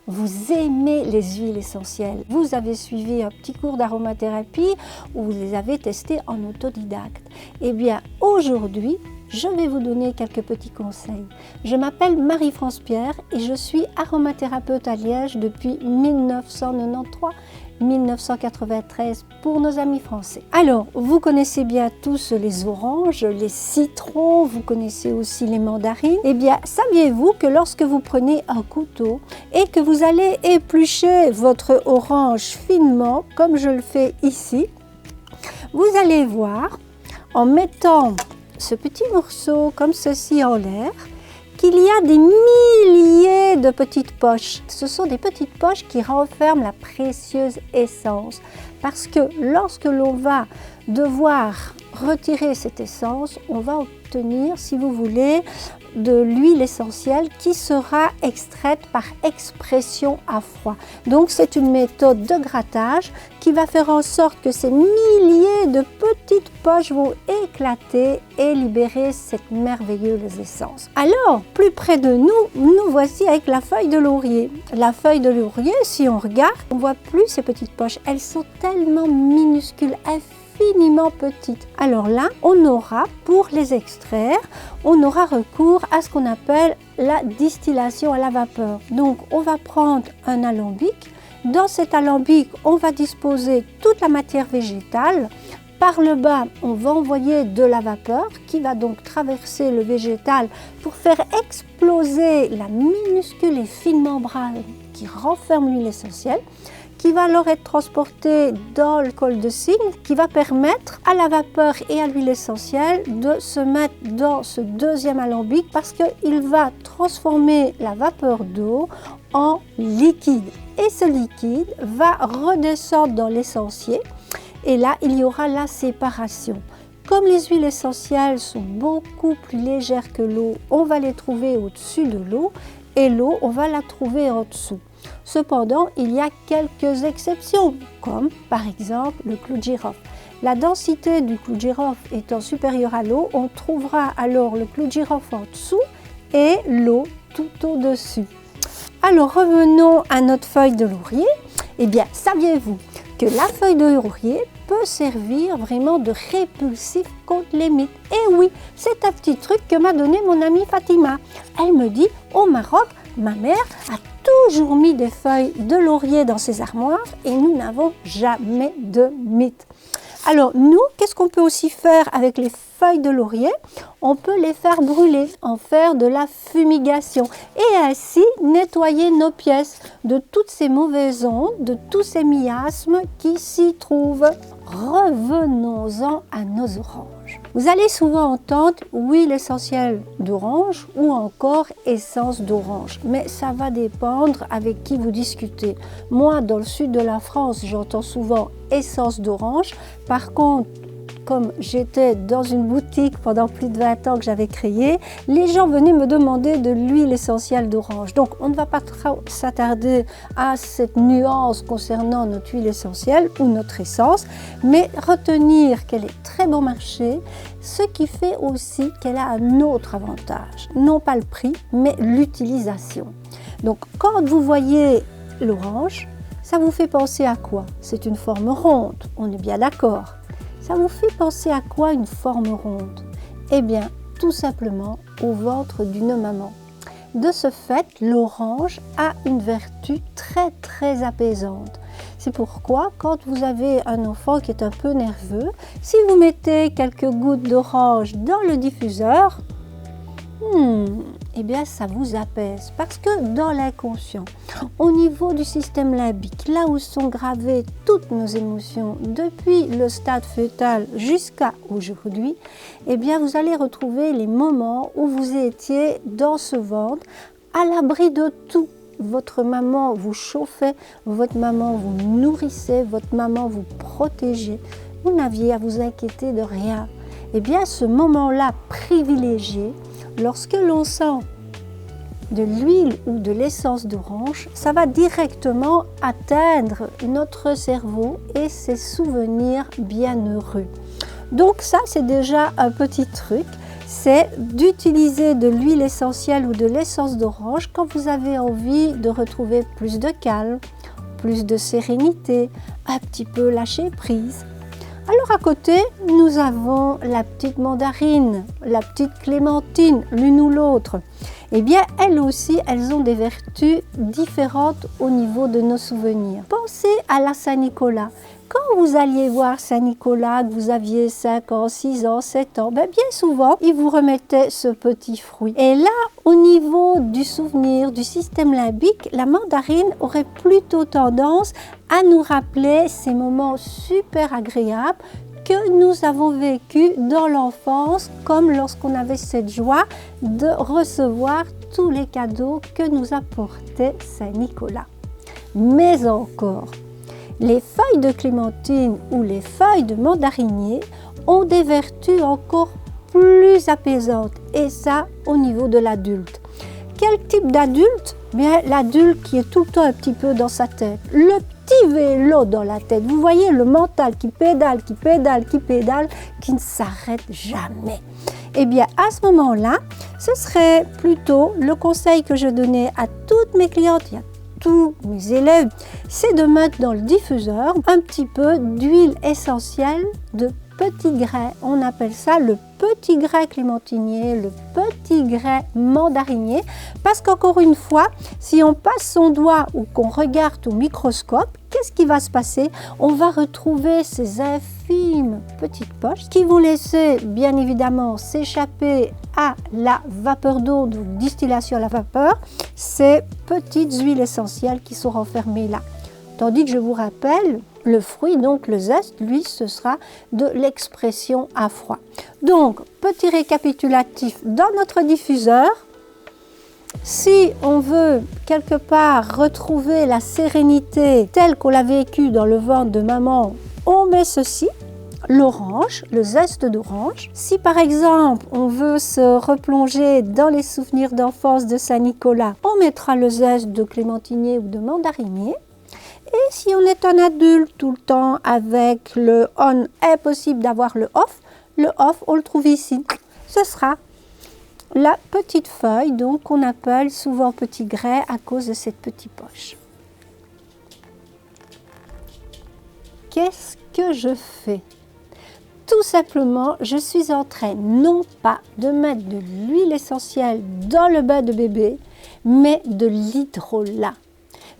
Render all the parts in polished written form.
vous aimez les huiles essentielles. Vous avez suivi un petit cours d'aromathérapie où vous les avez testés en autodidacte. Eh bien, aujourd'hui, je vais vous donner quelques petits conseils. Je m'appelle Marie-France Pierre et je suis aromathérapeute à Liège depuis 1993 pour nos amis français. Alors, vous connaissez bien tous les oranges, les citrons, vous connaissez aussi les mandarines. Eh bien, saviez-vous que lorsque vous prenez un couteau et que vous allez éplucher votre orange finement, comme je le fais ici, vous allez voir, en mettant ce petit morceau comme ceci en l'air, qu'il y a des milliers de petites poches. Ce sont des petites poches qui renferment la précieuse essence. Parce que lorsque l'on va devoir retirer cette essence, on va obtenir, si vous voulez, de l'huile essentielle qui sera extraite par expression à froid. Donc c'est une méthode de grattage qui va faire en sorte que ces milliers de petites poches vont éclater et libérer cette merveilleuse essence. Alors, plus près de nous, nous voici avec la feuille de laurier. La feuille de laurier, si on regarde, on ne voit plus ces petites poches. Elles sont tellement minuscules, infiniment petites. Alors là, on aura, pour les extraire, on aura recours à ce qu'on appelle la distillation à la vapeur. Donc, on va prendre un alambic. Dans cet alambic, on va disposer toute la matière végétale. Par le bas, on va envoyer de la vapeur qui va donc traverser le végétal pour faire exploser la minuscule et fine membrane qui renferme l'huile essentielle, qui va alors être transportée dans le col de cygne, qui va permettre à la vapeur et à l'huile essentielle de se mettre dans ce deuxième alambic parce qu'il va transformer la vapeur d'eau en liquide. Et ce liquide va redescendre dans l'essentiel et là, il y aura la séparation. Comme les huiles essentielles sont beaucoup plus légères que l'eau, on va les trouver au-dessus de l'eau et l'eau, on va la trouver en dessous. Cependant, il y a quelques exceptions, comme par exemple le clou de girofle. La densité du clou de girofle étant supérieure à l'eau, on trouvera alors le clou de girofle en dessous et l'eau tout au-dessus. Alors revenons à notre feuille de laurier. Eh bien, saviez-vous que la feuille de laurier peut servir vraiment de répulsif contre les mites? Et oui, c'est un petit truc que m'a donné mon amie Fatima. Elle me dit, au Maroc, ma mère a toujours mis des feuilles de laurier dans ses armoires et nous n'avons jamais de mites. Alors nous, qu'est-ce qu'on peut aussi faire avec les feuilles de laurier? On peut les faire brûler, en faire de la fumigation et ainsi nettoyer nos pièces de toutes ces mauvaises ondes, de tous ces miasmes qui s'y trouvent. Revenons-en à nos oranges. Vous allez souvent entendre huile essentielle d'orange ou encore essence d'orange, mais ça va dépendre avec qui vous discutez. Moi, dans le sud de la France, j'entends souvent essence d'orange. Par contre, comme j'étais dans une boutique pendant plus de 20 ans que j'avais créée, les gens venaient me demander de l'huile essentielle d'orange. Donc on ne va pas trop s'attarder à cette nuance concernant notre huile essentielle ou notre essence, mais retenir qu'elle est très bon marché, ce qui fait aussi qu'elle a un autre avantage. Non pas le prix, mais l'utilisation. Donc quand vous voyez l'orange, ça vous fait penser à quoi? C'est une forme ronde, on est bien d'accord. Ça vous fait penser à quoi une forme ronde? Eh bien, tout simplement au ventre d'une maman. De ce fait, l'orange a une vertu très apaisante. C'est pourquoi, quand vous avez un enfant qui est un peu nerveux, si vous mettez quelques gouttes d'orange dans le diffuseur, eh bien ça vous apaise parce que dans l'inconscient, au niveau du système limbique, là où sont gravées toutes nos émotions depuis le stade fœtal jusqu'à aujourd'hui, eh bien vous allez retrouver les moments où vous étiez dans ce ventre à l'abri de tout. Votre maman vous chauffait, votre maman vous nourrissait, votre maman vous protégeait. Vous n'aviez à vous inquiéter de rien. Eh bien ce moment-là privilégié, lorsque l'on sent de l'huile ou de l'essence d'orange, ça va directement atteindre notre cerveau et ses souvenirs bienheureux. Donc ça, c'est déjà un petit truc. c'est d'utiliser de l'huile essentielle ou de l'essence d'orange quand vous avez envie de retrouver plus de calme, plus de sérénité, un petit peu lâcher prise. Alors à côté, nous avons la petite mandarine, la petite clémentine, l'une ou l'autre. Eh bien, elles aussi, elles ont des vertus différentes au niveau de nos souvenirs. Pensez à la Saint-Nicolas. Quand vous alliez voir Saint-Nicolas, que vous aviez 5 ans, 6 ans, 7 ans, bien souvent, il vous remettait ce petit fruit. Et là, au niveau du souvenir, du système limbique, la mandarine aurait plutôt tendance à nous rappeler ces moments super agréables que nous avons vécu dans l'enfance, comme lorsqu'on avait cette joie de recevoir tous les cadeaux que nous apportait Saint-Nicolas. Mais encore, les feuilles de clémentine ou les feuilles de mandarinier ont des vertus encore plus apaisantes, et ça au niveau de l'adulte. Quel type d'adulte? Bien, l'adulte qui est tout le temps un petit peu dans sa tête, le petit vélo dans la tête. Vous voyez le mental qui pédale, qui pédale, qui pédale, qui ne s'arrête jamais. Eh bien, à ce moment-là, ce serait plutôt le conseil que je donnais à toutes mes clientes, à tous mes élèves, c'est de mettre dans le diffuseur un petit peu d'huile essentielle de petit grès. On appelle ça le petit grès clémentinier, le petit grès mandarinier, parce qu'encore une fois, si on passe son doigt ou qu'on regarde au microscope, qu'est-ce qui va se passer? On va retrouver ces infimes petites poches qui vont laisser bien évidemment s'échapper à la vapeur d'eau, donc distillation à la vapeur, ces petites huiles essentielles qui sont renfermées là. Tandis que je vous rappelle, le fruit, donc le zeste, lui, ce sera de l'expression à froid. Donc, petit récapitulatif dans notre diffuseur. Si on veut quelque part retrouver la sérénité telle qu'on l'a vécue dans le ventre de maman, on met ceci, l'orange, le zeste d'orange. Si par exemple on veut se replonger dans les souvenirs d'enfance de Saint-Nicolas, on mettra le zeste de clémentinier ou de mandarinier. Et si on est un adulte tout le temps avec le on, impossible d'avoir le off, on le trouve ici. Ce sera la petite feuille, donc qu'on appelle souvent petit grès à cause de cette petite poche. Qu'est-ce que je fais? Tout simplement, je suis en train non pas de mettre de l'huile essentielle dans le bain de bébé, mais de l'hydrolat.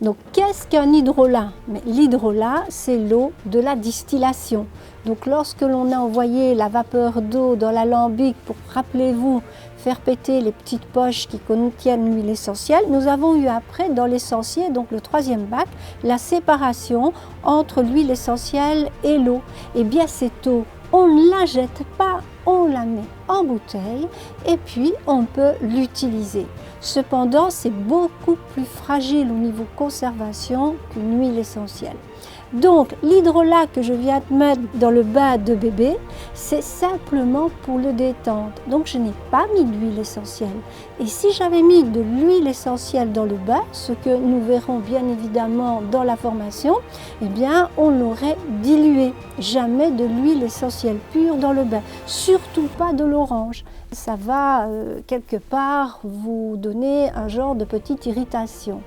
Donc, qu'est-ce qu'un hydrolat? L'hydrolat, c'est l'eau de la distillation. Donc, lorsque l'on a envoyé la vapeur d'eau dans l'alambic pour, rappelez-vous, faire péter les petites poches qui contiennent l'huile essentielle, nous avons eu après, dans l'essentiel, donc le 3e bac, la séparation entre l'huile essentielle et l'eau. Eh bien, cette eau, on ne la jette pas, on la met en bouteille et puis on peut l'utiliser. Cependant, c'est beaucoup plus fragile au niveau conservation qu'une huile essentielle. Donc, l'hydrolat que je viens de mettre dans le bain de bébé, c'est simplement pour le détendre. Donc, je n'ai pas mis d'huile essentielle. Et si j'avais mis de l'huile essentielle dans le bain, ce que nous verrons bien évidemment dans la formation, eh bien, on l'aurait dilué. Jamais de l'huile essentielle pure dans le bain. Surtout pas de l'orange. Ça va quelque part vous donner un genre de petite irritation.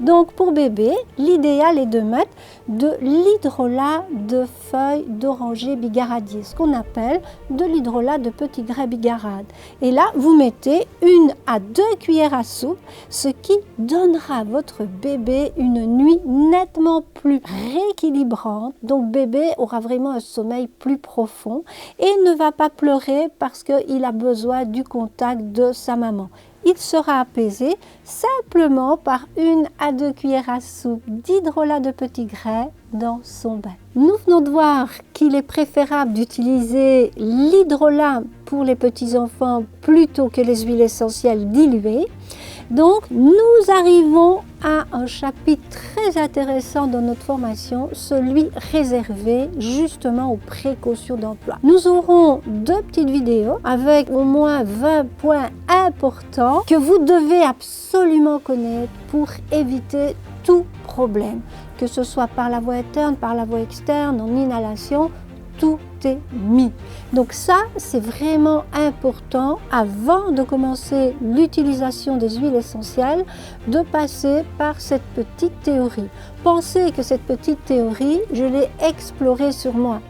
Donc pour bébé, l'idéal est de mettre de l'hydrolat de feuilles d'oranger bigaradier, ce qu'on appelle de l'hydrolat de petit grès bigarade. Et là, vous mettez 1 à 2 cuillères à soupe, ce qui donnera à votre bébé une nuit nettement plus rééquilibrante. Donc bébé aura vraiment un sommeil plus profond et ne va pas pleurer parce qu'il a besoin du contact de sa maman. Il sera apaisé simplement par 1 à 2 cuillères à soupe d'hydrolat de petit grès dans son bain. Nous venons de voir qu'il est préférable d'utiliser l'hydrolat pour les petits-enfants plutôt que les huiles essentielles diluées. Donc, nous arrivons à un chapitre très intéressant dans notre formation, celui réservé justement aux précautions d'emploi. Nous aurons 2 petites vidéos avec au moins 20 points importants que vous devez absolument connaître pour éviter tout problème, que ce soit par la voie interne, par la voie externe, en inhalation, tout est mis. Donc ça, c'est vraiment important avant de commencer l'utilisation des huiles essentielles, de passer par cette petite théorie. Pensez que cette petite théorie, je l'ai explorée sur moi.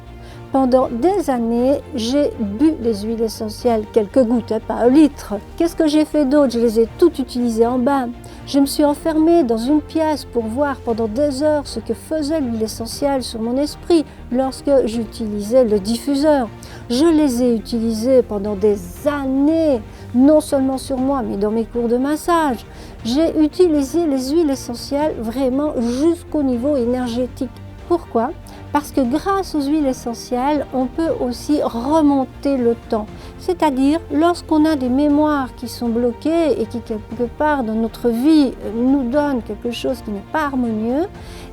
Pendant des années, j'ai bu les huiles essentielles, quelques gouttes, pas un litre. Qu'est-ce que j'ai fait d'autre? Je les ai toutes utilisées en bain. Je me suis enfermée dans une pièce pour voir pendant des heures ce que faisait l'huile essentielle sur mon esprit lorsque j'utilisais le diffuseur. Je les ai utilisées pendant des années, non seulement sur moi, mais dans mes cours de massage. J'ai utilisé les huiles essentielles vraiment jusqu'au niveau énergétique. Pourquoi? Parce que grâce aux huiles essentielles, on peut aussi remonter le temps. C'est-à-dire, lorsqu'on a des mémoires qui sont bloquées et qui, quelque part dans notre vie, nous donnent quelque chose qui n'est pas harmonieux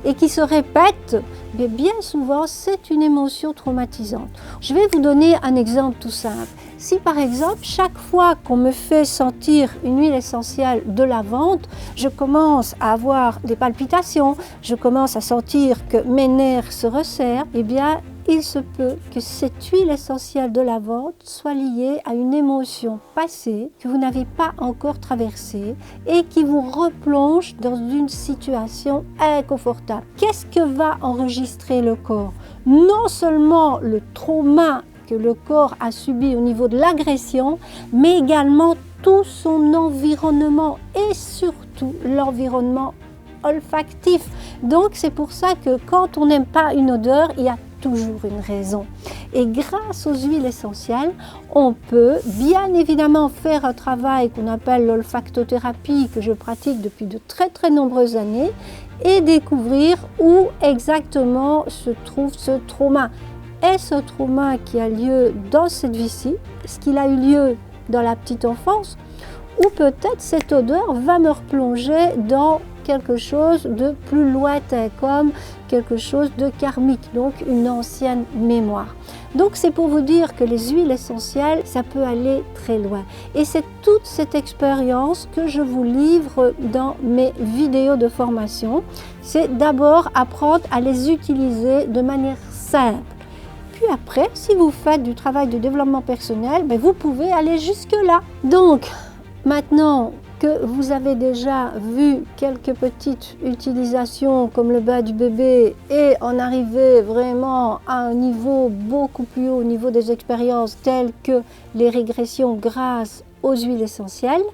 et qui se répète, mais bien souvent, c'est une émotion traumatisante. Je vais vous donner un exemple tout simple. Si par exemple, chaque fois qu'on me fait sentir une huile essentielle de lavande, je commence à avoir des palpitations, je commence à sentir que mes nerfs se resserrent, eh bien, il se peut que cette huile essentielle de lavande soit liée à une émotion passée que vous n'avez pas encore traversée et qui vous replonge dans une situation inconfortable. Qu'est-ce que va enregistrer le corps? Non seulement le trauma que le corps a subi au niveau de l'agression, mais également tout son environnement et surtout l'environnement olfactif. Donc c'est pour ça que quand on n'aime pas une odeur, il y a toujours une raison. Et grâce aux huiles essentielles, on peut bien évidemment faire un travail qu'on appelle l'olfactothérapie, que je pratique depuis de très très nombreuses années, et découvrir où exactement se trouve ce trauma. Est-ce un trauma qui a lieu dans cette vie-ci? Est-ce qu'il a eu lieu dans la petite enfance? Ou peut-être cette odeur va me replonger dans quelque chose de plus lointain, comme quelque chose de karmique, donc une ancienne mémoire. Donc c'est pour vous dire que les huiles essentielles, ça peut aller très loin. Et c'est toute cette expérience que je vous livre dans mes vidéos de formation. C'est d'abord apprendre à les utiliser de manière simple. Puis après, si vous faites du travail de développement personnel, vous pouvez aller jusque-là. Donc, maintenant que vous avez déjà vu quelques petites utilisations comme le bain du bébé et en arriver vraiment à un niveau beaucoup plus haut au niveau des expériences telles que les régressions grâce aux huiles essentielles,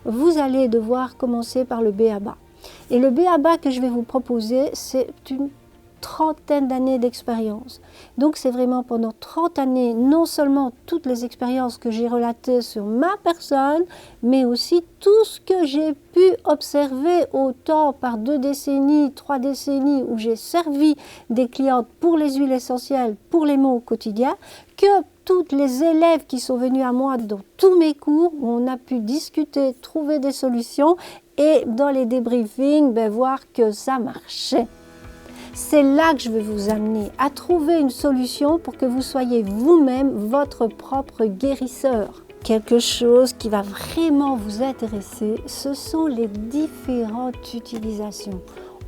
vous allez devoir commencer par le B.A.B.A. Et le B.A.B.A. que je vais vous proposer, c'est une trentaine d'années d'expérience. Donc c'est vraiment pendant 30 années, non seulement toutes les expériences que j'ai relatées sur ma personne, mais aussi tout ce que j'ai pu observer autant par 2 décennies, 3 décennies où j'ai servi des clientes pour les huiles essentielles, pour les maux au quotidien, que toutes les élèves qui sont venus à moi dans tous mes cours où on a pu discuter, trouver des solutions et dans les débriefings, voir que ça marchait. C'est là que je veux vous amener, à trouver une solution pour que vous soyez vous-même votre propre guérisseur. Quelque chose qui va vraiment vous intéresser, ce sont les différentes utilisations.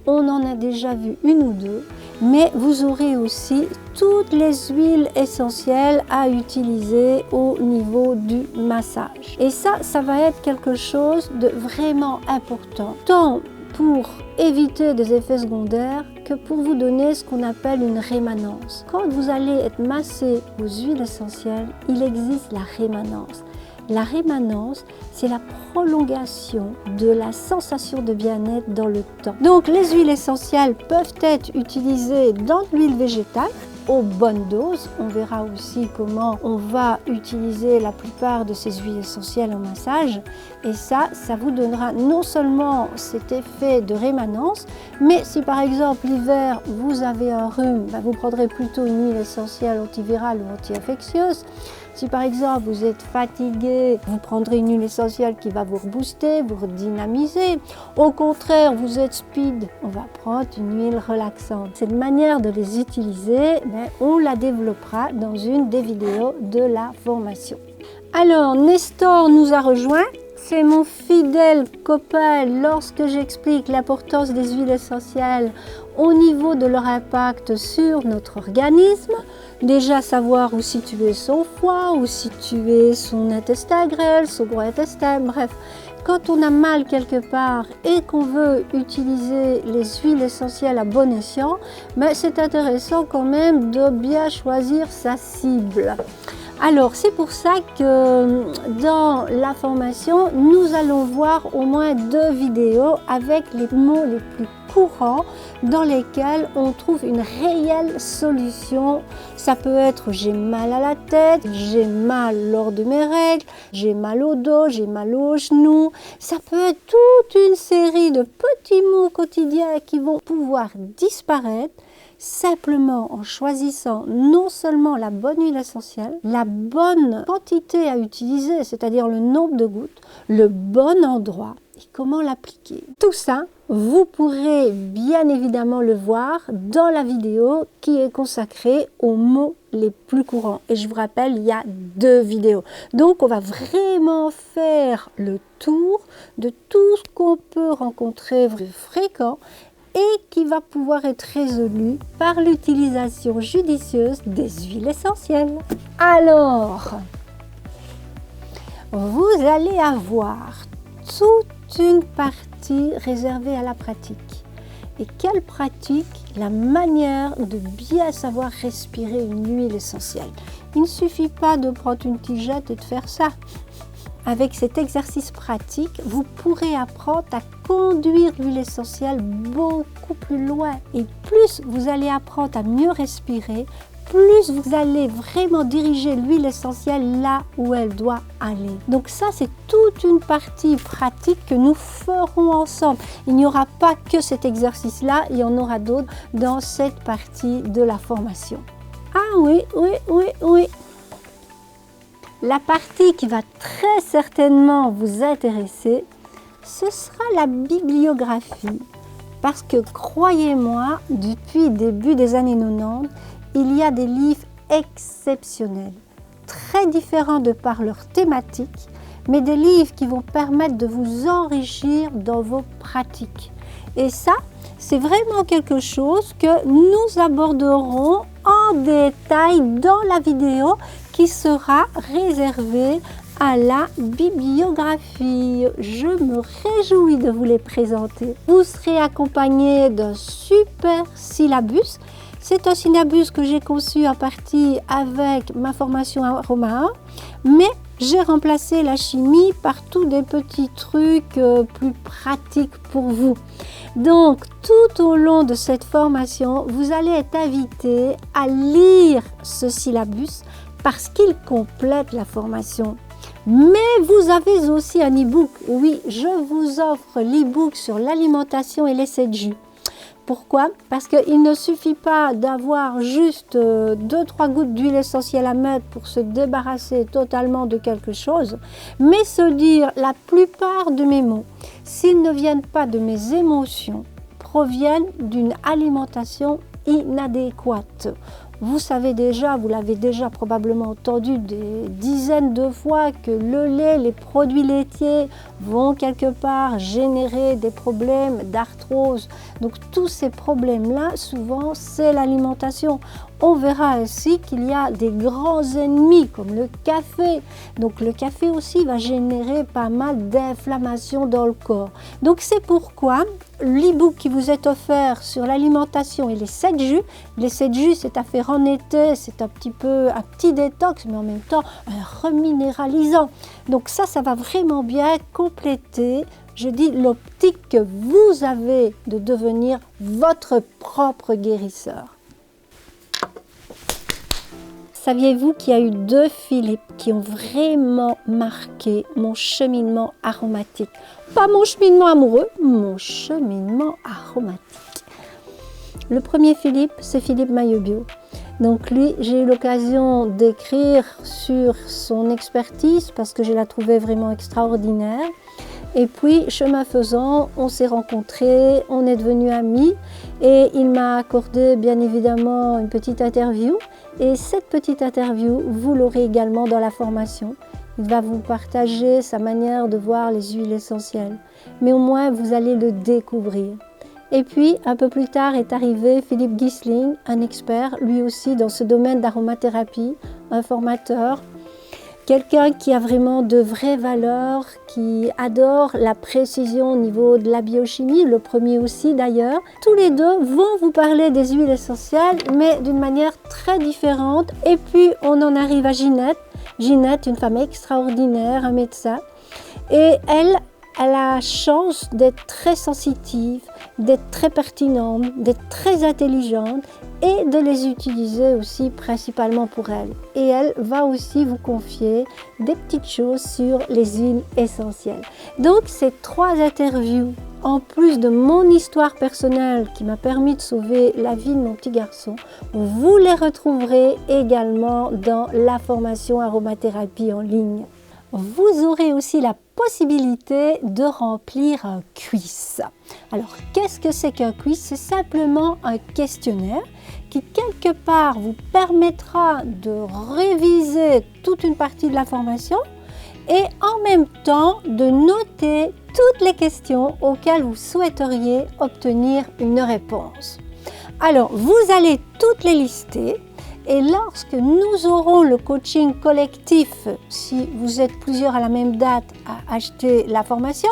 On en a déjà vu une ou deux, mais vous aurez aussi toutes les huiles essentielles à utiliser au niveau du massage. Et ça va être quelque chose de vraiment important, tant pour éviter des effets secondaires que pour vous donner ce qu'on appelle une rémanence. Quand vous allez être massé aux huiles essentielles, il existe la rémanence. La rémanence, c'est la prolongation de la sensation de bien-être dans le temps. Donc les huiles essentielles peuvent être utilisées dans l'huile végétale, aux bonnes doses. On verra aussi comment on va utiliser la plupart de ces huiles essentielles en massage. Et ça vous donnera non seulement cet effet de rémanence, mais si par exemple l'hiver vous avez un rhume, vous prendrez plutôt une huile essentielle antivirale ou anti-infectieuse. Si par exemple vous êtes fatigué, vous prendrez une huile essentielle qui va vous rebooster, vous redynamiser. Au contraire, vous êtes speed, on va prendre une huile relaxante. Cette manière de les utiliser, on la développera dans une des vidéos de la formation. Alors, Nestor nous a rejoint. c'est mon fidèle copain lorsque j'explique l'importance des huiles essentielles au niveau de leur impact sur notre organisme. Déjà savoir où situer son foie, où situer son intestin grêle, son gros intestin, bref. Quand on a mal quelque part et qu'on veut utiliser les huiles essentielles à bon escient, mais c'est intéressant quand même de bien choisir sa cible. Alors c'est pour ça que dans la formation, nous allons voir au moins 2 vidéos avec les mots les plus courants dans lesquels on trouve une réelle solution. Ça peut être j'ai mal à la tête, j'ai mal lors de mes règles, j'ai mal au dos, j'ai mal aux genoux. Ça peut être toute une série de petits mots quotidiens qui vont pouvoir disparaître simplement en choisissant non seulement la bonne huile essentielle, la bonne quantité à utiliser, c'est-à-dire le nombre de gouttes, le bon endroit et comment l'appliquer. Tout ça, vous pourrez bien évidemment le voir dans la vidéo qui est consacrée aux mots les plus courants. Et je vous rappelle, il y a 2 vidéos. Donc, on va vraiment faire le tour de tout ce qu'on peut rencontrer de fréquent et qui va pouvoir être résolu par l'utilisation judicieuse des huiles essentielles. Alors, vous allez avoir toute une partie réservée à la pratique. Et quelle pratique? La manière de bien savoir respirer une huile essentielle. Il ne suffit pas de prendre une tigette et de faire ça. Avec cet exercice pratique, vous pourrez apprendre à conduire l'huile essentielle beaucoup plus loin. Et plus vous allez apprendre à mieux respirer, plus vous allez vraiment diriger l'huile essentielle là où elle doit aller. Donc ça, c'est toute une partie pratique que nous ferons ensemble. Il n'y aura pas que cet exercice-là, il y en aura d'autres dans cette partie de la formation. Ah oui. La partie qui va très certainement vous intéresser, ce sera la bibliographie. Parce que croyez-moi, depuis le début des années 90, il y a des livres exceptionnels, très différents de par leur thématique, mais des livres qui vont permettre de vous enrichir dans vos pratiques. Et ça, c'est vraiment quelque chose que nous aborderons en détail dans la vidéo qui sera réservée à la bibliographie. Je me réjouis de vous les présenter. Vous serez accompagné d'un super syllabus. C'est un syllabus que j'ai conçu en partie avec ma formation Aroma 1, mais j'ai remplacé la chimie par tous des petits trucs plus pratiques pour vous. Donc, tout au long de cette formation, vous allez être invité à lire ce syllabus parce qu'il complète la formation. Mais vous avez aussi un e-book. Oui, je vous offre l'e-book sur l'alimentation et les 7 jus. Pourquoi? Parce qu'il ne suffit pas d'avoir juste 2-3 gouttes d'huile essentielle à mettre pour se débarrasser totalement de quelque chose, mais se dire la plupart de mes maux, s'ils ne viennent pas de mes émotions, proviennent d'une alimentation inadéquate. Vous savez déjà, vous l'avez déjà probablement entendu des dizaines de fois que le lait, les produits laitiers vont quelque part générer des problèmes d'arthrose. Donc tous ces problèmes-là, souvent, c'est l'alimentation. On verra ainsi qu'il y a des grands ennemis comme le café. Donc le café aussi va générer pas mal d'inflammation dans le corps. Donc c'est pourquoi l'e-book qui vous est offert sur l'alimentation et les 7 jus, les 7 jus c'est à faire en été, c'est un petit détox mais en même temps un reminéralisant. Donc ça va vraiment bien compléter, je dis, l'optique que vous avez de devenir votre propre guérisseur. Saviez-vous qu'il y a eu 2 Philippe qui ont vraiment marqué mon cheminement aromatique? Pas mon cheminement amoureux, mon cheminement aromatique. Le premier Philippe, c'est Philippe Maillot-Bio. Donc lui, j'ai eu l'occasion d'écrire sur son expertise parce que je la trouvais vraiment extraordinaire. Et puis, chemin faisant, on s'est rencontrés, on est devenus amis et il m'a accordé bien évidemment une petite interview. Et cette petite interview, vous l'aurez également dans la formation. il va vous partager sa manière de voir les huiles essentielles. Mais au moins, vous allez le découvrir. Et puis, un peu plus tard est arrivé Philippe Gisling, un expert, lui aussi dans ce domaine d'aromathérapie, un formateur, quelqu'un qui a vraiment de vraies valeurs, qui adore la précision au niveau de la biochimie, le premier aussi d'ailleurs. Tous les deux vont vous parler des huiles essentielles, mais d'une manière très différente. Et puis, on en arrive à Ginette. Ginette, une femme extraordinaire, un médecin. Et elle a la chance d'être très sensitive, d'être très pertinente, d'être très intelligente et de les utiliser aussi principalement pour elle. Et elle va aussi vous confier des petites choses sur les huiles essentielles. Donc ces 3 interviews, en plus de mon histoire personnelle qui m'a permis de sauver la vie de mon petit garçon, vous les retrouverez également dans la formation aromathérapie en ligne. Vous aurez aussi la possibilité de remplir un quiz. Alors, qu'est-ce que c'est qu'un quiz? C'est simplement un questionnaire qui, quelque part, vous permettra de réviser toute une partie de la formation et en même temps de noter toutes les questions auxquelles vous souhaiteriez obtenir une réponse. Alors, vous allez toutes les lister. Et lorsque nous aurons le coaching collectif, si vous êtes plusieurs à la même date à acheter la formation,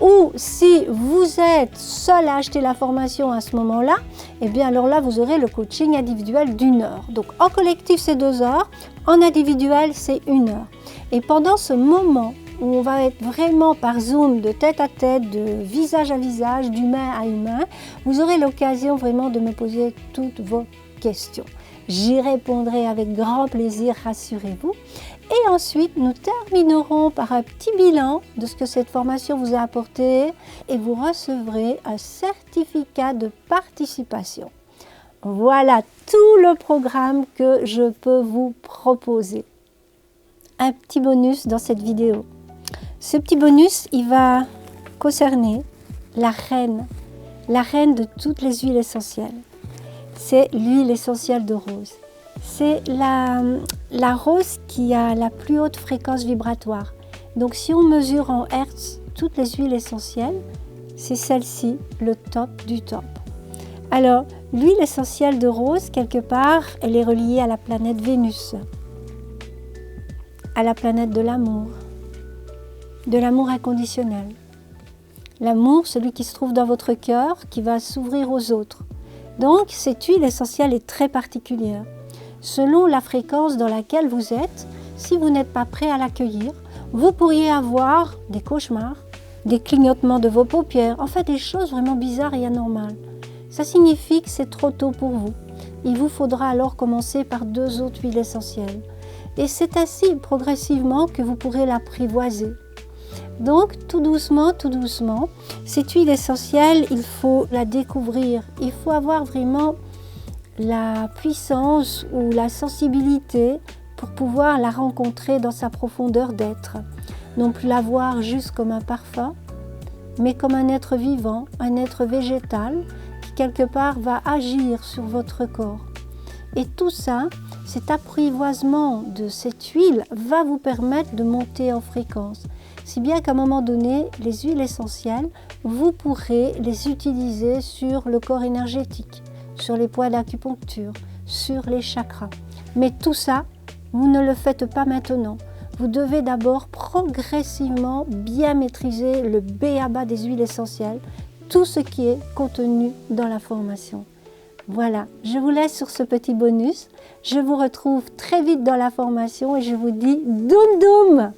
ou si vous êtes seul à acheter la formation à ce moment-là, eh bien alors là, vous aurez le coaching individuel d'1 heure. Donc en collectif, c'est 2 heures, en individuel, c'est 1 heure. Et pendant ce moment où on va être vraiment par Zoom, de tête à tête, de visage à visage, d'humain à humain, vous aurez l'occasion vraiment de me poser toutes vos questions. J'y répondrai avec grand plaisir, rassurez-vous. Et ensuite, nous terminerons par un petit bilan de ce que cette formation vous a apporté et vous recevrez un certificat de participation. Voilà tout le programme que je peux vous proposer. Un petit bonus dans cette vidéo. Ce petit bonus, il va concerner la reine de toutes les huiles essentielles. C'est l'huile essentielle de rose. C'est la rose qui a la plus haute fréquence vibratoire. Donc si on mesure en Hertz toutes les huiles essentielles, c'est celle-ci, le top du top. Alors, l'huile essentielle de rose, quelque part, elle est reliée à la planète Vénus, à la planète de l'amour inconditionnel. L'amour, celui qui se trouve dans votre cœur, qui va s'ouvrir aux autres. Donc, cette huile essentielle est très particulière. Selon la fréquence dans laquelle vous êtes, si vous n'êtes pas prêt à l'accueillir, vous pourriez avoir des cauchemars, des clignotements de vos paupières, enfin des choses vraiment bizarres et anormales. Ça signifie que c'est trop tôt pour vous. Il vous faudra alors commencer par 2 autres huiles essentielles. Et c'est ainsi progressivement que vous pourrez l'apprivoiser. Donc, tout doucement, cette huile essentielle, il faut la découvrir. Il faut avoir vraiment la puissance ou la sensibilité pour pouvoir la rencontrer dans sa profondeur d'être. Non plus la voir juste comme un parfum, mais comme un être vivant, un être végétal qui quelque part va agir sur votre corps. Et tout ça, cet apprivoisement de cette huile va vous permettre de monter en fréquence. Si bien qu'à un moment donné, les huiles essentielles, vous pourrez les utiliser sur le corps énergétique, sur les points d'acupuncture, sur les chakras. Mais tout ça, vous ne le faites pas maintenant. Vous devez d'abord progressivement bien maîtriser le b.a.-ba des huiles essentielles, tout ce qui est contenu dans la formation. Voilà, je vous laisse sur ce petit bonus. Je vous retrouve très vite dans la formation et je vous dis doum doum!